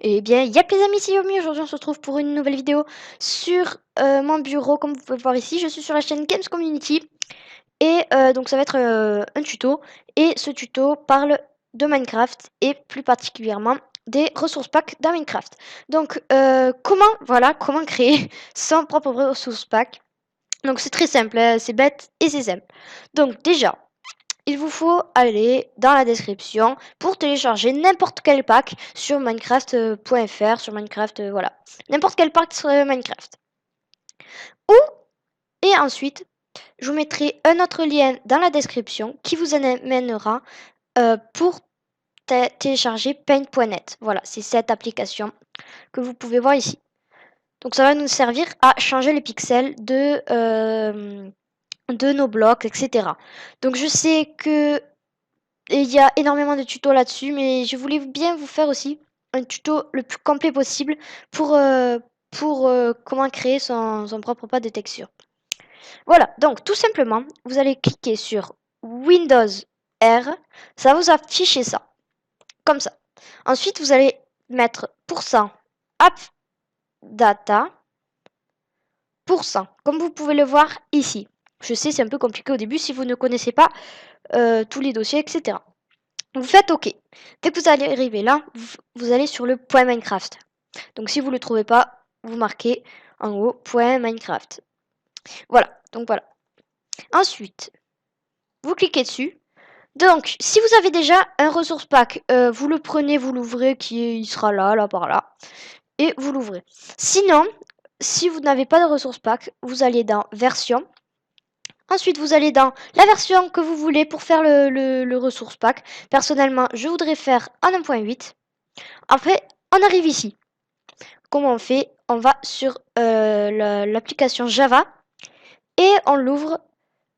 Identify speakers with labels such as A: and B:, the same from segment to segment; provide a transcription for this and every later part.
A: Eh bien, yep les amis, c'est Yomi. Aujourd'hui, on se retrouve pour une nouvelle vidéo sur mon bureau. Comme vous pouvez voir ici, je suis sur la chaîne Games Community. Et donc, ça va être un tuto. Et ce tuto parle de Minecraft et plus particulièrement des ressources pack dans Minecraft. Donc, comment créer son propre ressource pack. Donc, c'est très simple, hein, c'est bête et c'est simple. Donc, déjà, il vous faut aller dans la description pour télécharger n'importe quel pack sur Minecraft.fr, sur Minecraft, voilà. N'importe quel pack sur Minecraft. Et ensuite, je vous mettrai un autre lien dans la description qui vous amènera pour télécharger Paint.net. Voilà, c'est cette application que vous pouvez voir ici. Donc ça va nous servir à changer les pixels de nos blocs, etc. Donc je sais que il y a énormément de tutos là-dessus, mais je voulais bien vous faire aussi un tuto le plus complet possible pour comment créer son propre pack de texture. Voilà, donc tout simplement, vous allez cliquer sur Windows R, ça va vous afficher ça, comme ça. Ensuite, vous allez mettre %appdata, comme vous pouvez le voir ici. Je sais, c'est un peu compliqué au début si vous ne connaissez pas tous les dossiers, etc. Vous faites OK. Dès que vous allez arriver là, vous allez sur le point Minecraft. Donc si vous ne le trouvez pas, vous marquez en haut point Minecraft. Voilà, donc voilà. Ensuite, vous cliquez dessus. Donc, si vous avez déjà un ressource pack, vous le prenez, vous l'ouvrez, il sera là par là, et vous l'ouvrez. Sinon, si vous n'avez pas de ressource pack, vous allez dans version. Ensuite, vous allez dans la version que vous voulez pour faire le ressource pack. Personnellement, je voudrais faire en 1.8. Après, on arrive ici. Comment on fait? On va sur l'application Java et on l'ouvre.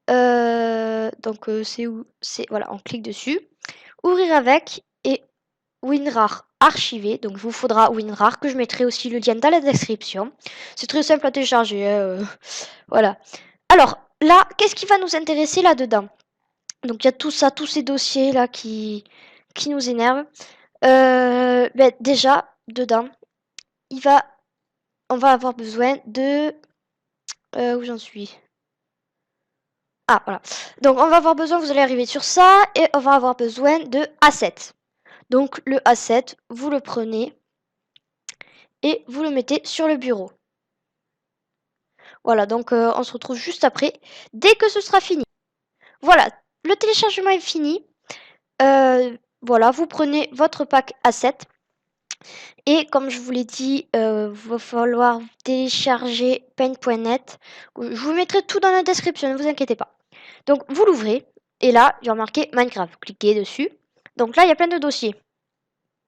A: C'est où? Voilà, on clique dessus. Ouvrir avec et WinRAR archivé. Donc, il vous faudra WinRAR que je mettrai aussi le lien dans la description. C'est très simple à télécharger. Voilà. Alors, là, qu'est-ce qui va nous intéresser là-dedans? Donc, il y a tout ça, tous ces dossiers là qui nous énervent. Déjà, dedans, on va avoir besoin de... où j'en suis? Ah, voilà. Donc, on va avoir besoin, vous allez arriver sur ça, et on va avoir besoin de A7. Donc, le A7, vous le prenez et vous le mettez sur le bureau. Voilà, donc on se retrouve juste après, dès que ce sera fini. Voilà, le téléchargement est fini. Voilà, vous prenez votre pack A7. Et comme je vous l'ai dit, va falloir télécharger paint.net. Je vous mettrai tout dans la description, ne vous inquiétez pas. Donc vous l'ouvrez, et là, il y a marqué Minecraft. Vous cliquez dessus. Donc là, il y a plein de dossiers.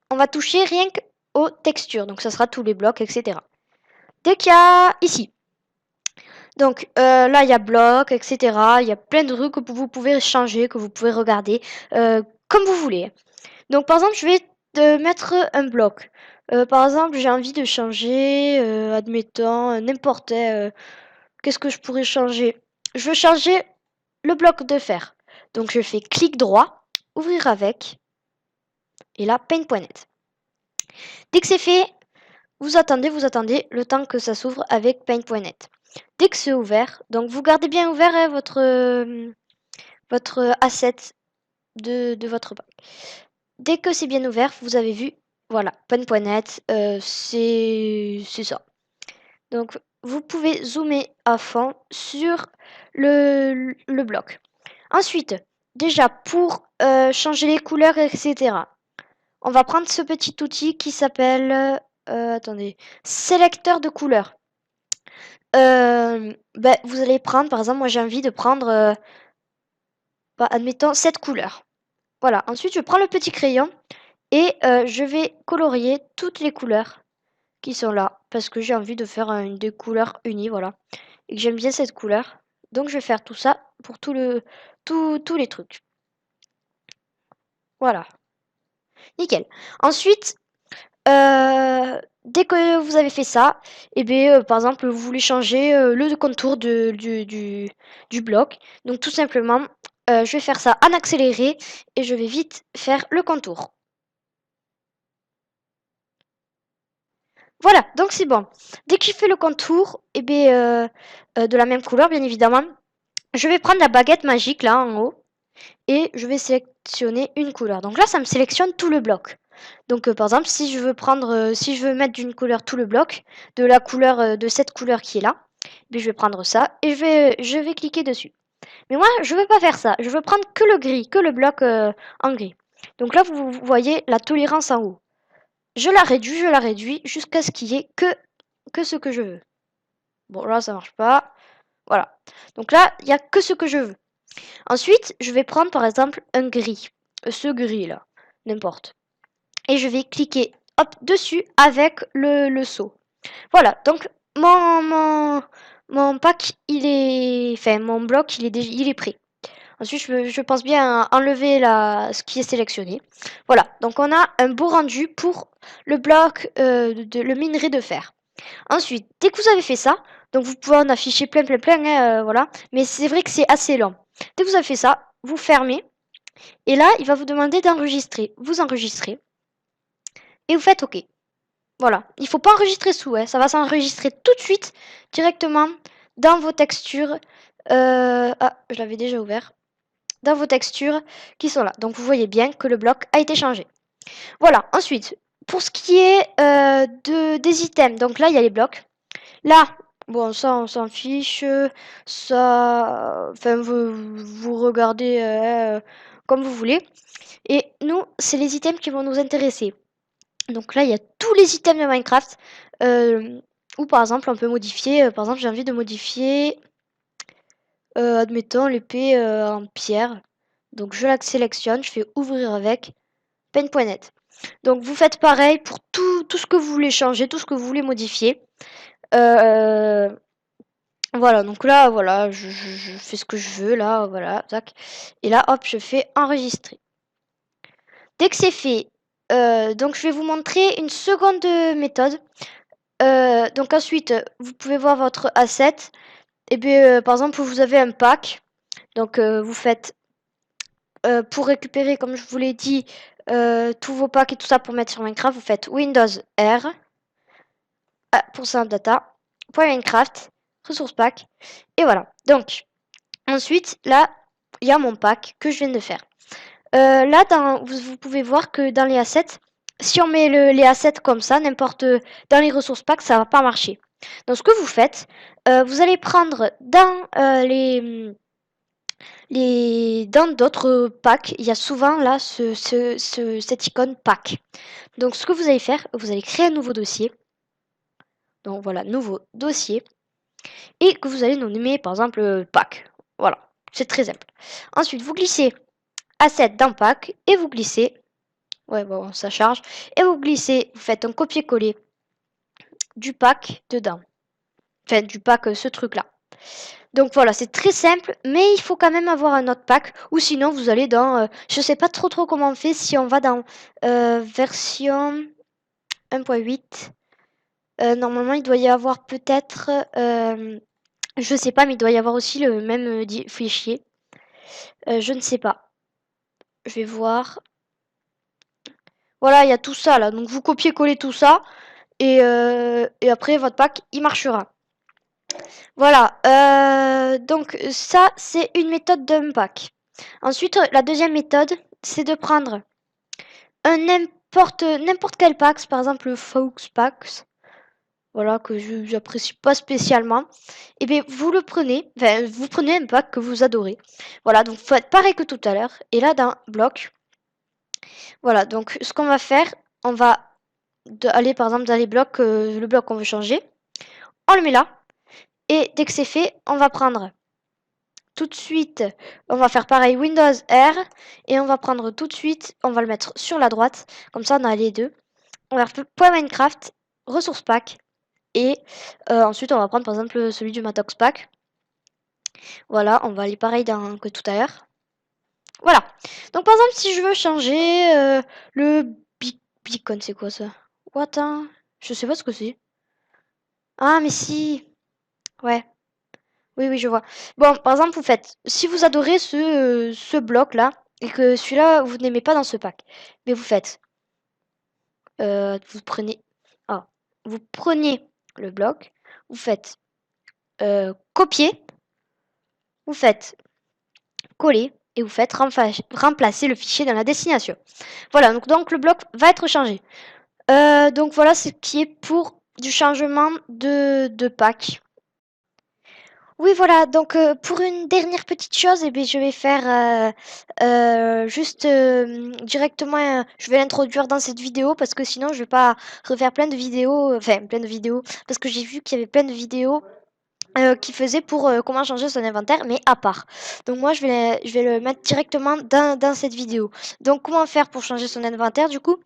A: On va toucher rien qu'aux textures, donc ça sera tous les blocs, etc. Dès qu'il y a ici. Donc là, il y a blocs, etc. Il y a plein de trucs que vous pouvez changer, que vous pouvez regarder comme vous voulez. Donc par exemple, je vais mettre un bloc. Par exemple, j'ai envie de changer, admettons, n'importe. Qu'est-ce que je pourrais changer? Je veux changer le bloc de fer. Donc je fais clic droit, ouvrir avec, et là, paint.net. Dès que c'est fait, vous attendez le temps que ça s'ouvre avec paint.net. Dès que c'est ouvert, donc vous gardez bien ouvert hein, votre asset de votre pack. Dès que c'est bien ouvert, vous avez vu, voilà, paint.net, c'est ça. Donc vous pouvez zoomer à fond sur le bloc. Ensuite, déjà pour changer les couleurs, etc. On va prendre ce petit outil qui s'appelle, attendez, sélecteur de couleurs. Vous allez prendre, par exemple, moi j'ai envie de prendre, admettons, cette couleur. Voilà, ensuite je prends le petit crayon et je vais colorier toutes les couleurs qui sont là. Parce que j'ai envie de faire une des couleurs unies, voilà. Et que j'aime bien cette couleur. Donc je vais faire tout ça pour tous les trucs. Voilà, nickel. Ensuite, dès que vous avez fait ça, et bien, par exemple, vous voulez changer le contour du bloc. Donc tout simplement, je vais faire ça en accéléré et je vais vite faire le contour. Voilà, donc c'est bon. Dès que j'ai fait le contour, et bien, de la même couleur, bien évidemment, je vais prendre la baguette magique là en haut et je vais sélectionner une couleur. Donc là, ça me sélectionne tout le bloc. Donc par exemple, si je veux si je veux mettre d'une couleur tout le bloc, de la couleur, de cette couleur qui est là, ben, je vais prendre ça et je vais cliquer dessus. Mais moi, je veux pas faire ça. Je veux prendre que le gris, que le bloc en gris. Donc là, vous voyez la tolérance en haut. Je la réduis jusqu'à ce qu'il y ait que ce que je veux. Bon, là, ça marche pas. Voilà. Donc là, il y a que ce que je veux. Ensuite, je vais prendre par exemple un gris. Ce gris là. N'importe. Et je vais cliquer hop dessus avec le seau. Voilà. Donc, mon pack, il est. Enfin, mon bloc, il est prêt. Ensuite, je pense bien à enlever ce qui est sélectionné. Voilà, donc on a un beau rendu pour le bloc, le minerai de fer. Ensuite, dès que vous avez fait ça, donc vous pouvez en afficher plein, hein, voilà. Mais c'est vrai que c'est assez lent. Dès que vous avez fait ça, vous fermez. Et là, il va vous demander d'enregistrer. Vous enregistrez. Et vous faites OK. Voilà. Il ne faut pas enregistrer sous, hein. Ça va s'enregistrer tout de suite, directement, dans vos textures. Ah, je l'avais déjà ouvert. Dans vos textures qui sont là. Donc vous voyez bien que le bloc a été changé. Voilà, ensuite, pour ce qui est des items, donc là il y a les blocs. Là, bon ça on s'en fiche, ça, enfin vous regardez comme vous voulez. Et nous, c'est les items qui vont nous intéresser. Donc là il y a tous les items de Minecraft, ou par exemple on peut modifier, par exemple j'ai envie de modifier, admettons l'épée en pierre. Donc je la sélectionne, je fais ouvrir avec paint.net. Donc vous faites pareil pour tout ce que vous voulez changer, tout ce que vous voulez modifier. Euh, voilà, donc là, voilà, je fais ce que je veux, là, voilà, tac. Et là, hop, je fais enregistrer. Dès que c'est fait, donc je vais vous montrer une seconde méthode. Donc ensuite, vous pouvez voir votre asset. Et bien, par exemple, vous avez un pack. Donc vous faites pour récupérer, comme je vous l'ai dit, tous vos packs et tout ça pour mettre sur Minecraft, vous faites Windows R pour Simple Data, .Minecraft, ressources pack, et voilà. Donc, ensuite, là, il y a mon pack que je viens de faire. Là, vous pouvez voir que dans les assets, si on met les assets comme ça, n'importe dans les ressources pack, ça va pas marcher. Donc, ce que vous faites, vous allez prendre dans dans d'autres packs, il y a souvent là cette icône pack. Donc ce que vous allez faire, vous allez créer un nouveau dossier. Donc voilà, nouveau dossier. Et que vous allez nommer par exemple pack. Voilà, c'est très simple. Ensuite, vous glissez asset dans pack et vous glissez. Ouais, bon, ça charge. Et vous glissez, vous faites un copier-coller du pack dedans. Enfin, du pack, ce truc-là. Donc voilà, c'est très simple, mais il faut quand même avoir un autre pack, ou sinon vous allez dans, je sais pas trop comment on fait, si on va dans version 1.8, normalement il doit y avoir peut-être, je sais pas, mais il doit y avoir aussi le même fichier, je ne sais pas, je vais voir, voilà, il y a tout ça là, donc vous copiez-collez tout ça, et après votre pack il marchera. Voilà, donc ça c'est une méthode d'un pack. Ensuite, la deuxième méthode, c'est de prendre n'importe quel pack, par exemple le Fox Packs, voilà, que je j'apprécie pas spécialement. Et bien vous le prenez, enfin vous prenez un pack que vous adorez. Voilà, donc faites pareil que tout à l'heure. Et là dans bloc, voilà, donc ce qu'on va faire, on va aller par exemple dans les blocs, le bloc qu'on veut changer, on le met là. Et dès que c'est fait, on va prendre tout de suite, on va faire pareil Windows R et on va prendre tout de suite, on va le mettre sur la droite, comme ça on a les deux. On va faire .minecraft, ressources pack et ensuite on va prendre par exemple celui du Matox pack. Voilà, on va aller pareil que tout à l'heure. Voilà. Donc par exemple si je veux changer le beacon, c'est quoi ça? What? Je sais pas ce que c'est. Ah mais si. Ouais. Oui, je vois. Bon, par exemple, vous faites, si vous adorez ce bloc-là, et que celui-là, vous n'aimez pas dans ce pack, mais vous faites, vous prenez, ah, vous prenez le bloc, vous faites copier, vous faites coller et vous faites remplacer le fichier dans la destination. Voilà, donc le bloc va être changé. Donc voilà ce qui est pour du changement de pack. Oui, voilà, donc pour une dernière petite chose, eh bien, je vais faire juste directement, je vais l'introduire dans cette vidéo parce que sinon je vais pas refaire plein de vidéos, enfin plein de vidéos, parce que j'ai vu qu'il y avait plein de vidéos qui faisaient pour comment changer son inventaire, mais à part. Donc moi je vais le mettre directement dans cette vidéo. Donc comment faire pour changer son inventaire du coup?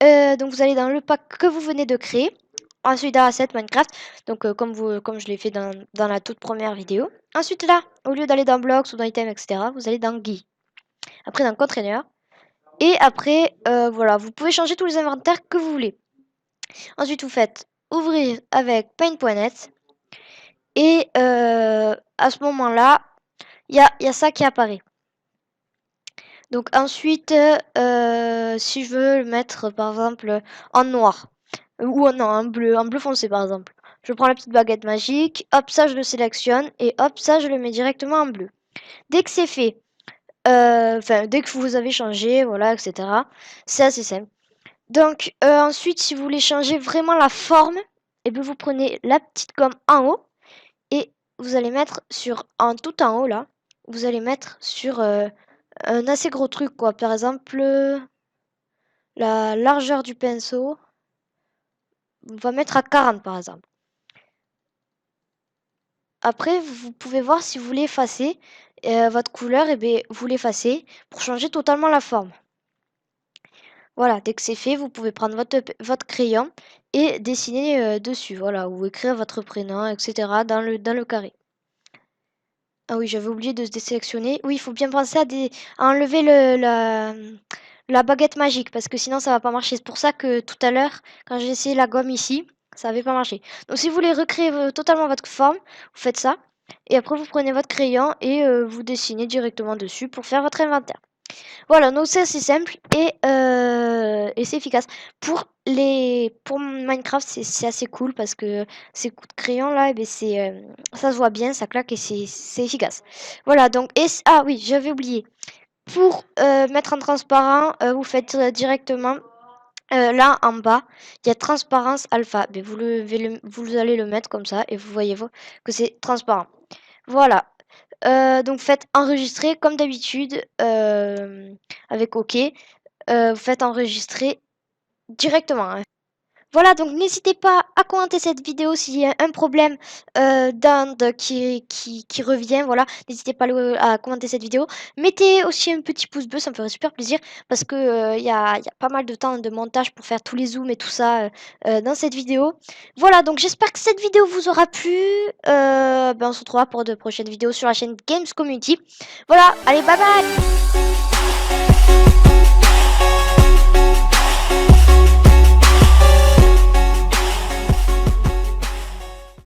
A: Donc vous allez dans le pack que vous venez de créer. Ensuite dans Asset Minecraft, donc comme je l'ai fait dans la toute première vidéo. Ensuite là, au lieu d'aller dans Blocks ou dans Item, etc., vous allez dans GUI. Après dans Container. Et après, voilà, vous pouvez changer tous les inventaires que vous voulez. Ensuite vous faites ouvrir avec Paint.net. Et à ce moment-là, il y a ça qui apparaît. Donc ensuite, si je veux le mettre par exemple en noir, ou non, en bleu foncé par exemple. Je prends la petite baguette magique, hop, ça je le sélectionne, et hop, ça je le mets directement en bleu. Dès que c'est fait, enfin dès que vous avez changé, voilà, etc. C'est assez simple. Donc ensuite, si vous voulez changer vraiment la forme, et bien vous prenez la petite gomme en haut, et vous allez mettre en tout en haut là, vous allez mettre sur un assez gros truc quoi. Par exemple, la largeur du pinceau, on va mettre à 40 par exemple. Après, vous pouvez voir si vous voulez effacer votre couleur, et bien vous l'effacez pour changer totalement la forme. Voilà, dès que c'est fait, vous pouvez prendre votre crayon et dessiner dessus, voilà, ou écrire votre prénom, etc. dans le carré. Ah oui, j'avais oublié de se désélectionner. Oui, il faut bien penser à enlever la baguette magique, parce que sinon ça va pas marcher. C'est pour ça que tout à l'heure, quand j'ai essayé la gomme ici, ça avait pas marché. Donc si vous voulez recréer totalement votre forme, vous faites ça. Et après, vous prenez votre crayon et vous dessinez directement dessus pour faire votre inventaire. Voilà, donc c'est assez simple et c'est efficace. Pour Minecraft, c'est assez cool parce que ces coups de crayon là, eh ben, ça se voit bien, ça claque et c'est efficace. Voilà, donc, ah oui, j'avais oublié. Pour mettre en transparent, vous faites directement là en bas, il y a transparence alpha. Ben, vous allez le mettre comme ça et vous voyez que c'est transparent. Voilà. Donc faites enregistrer comme d'habitude avec OK. Vous faites enregistrer directement, hein. Voilà, donc n'hésitez pas à commenter cette vidéo s'il y a un problème d'Inde qui revient. Voilà, n'hésitez pas à commenter cette vidéo. Mettez aussi un petit pouce bleu, ça me ferait super plaisir parce que il y a pas mal de temps de montage pour faire tous les zooms et tout ça dans cette vidéo. Voilà, donc j'espère que cette vidéo vous aura plu. Ben, on se retrouvera pour de prochaines vidéos sur la chaîne Games Community. Voilà, allez, bye bye!